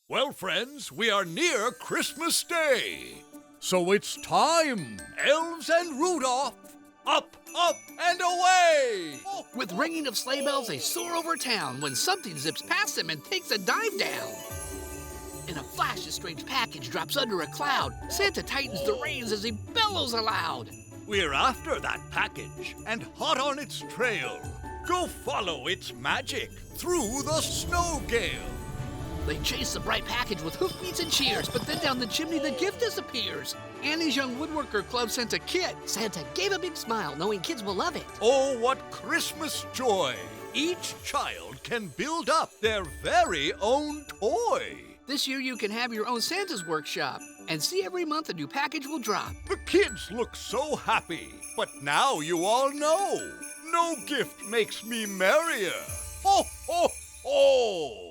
Well, friends, we are near Christmas Day. So it's time. Elves and Rudolph, up, up, and away! With ringing of sleigh bells, they soar over town when something zips past them and takes a dive down. In a flash, a strange package drops under a cloud. Santa tightens the reins as he bellows aloud. We're after that package and hot on its trail. Go follow its magic through the snow gale. They chase the bright package with hoofbeats and cheers, but then down the chimney the gift disappears. Annie's Young Woodworker Club sent a kit. Santa gave a big smile, knowing kids will love it. Oh, what Christmas joy! Each child can build up their very own toy. This year you can have your own Santa's workshop and see every month a new package will drop. The kids look so happy, but now you all know, no gift makes me merrier. Ho, ho, ho!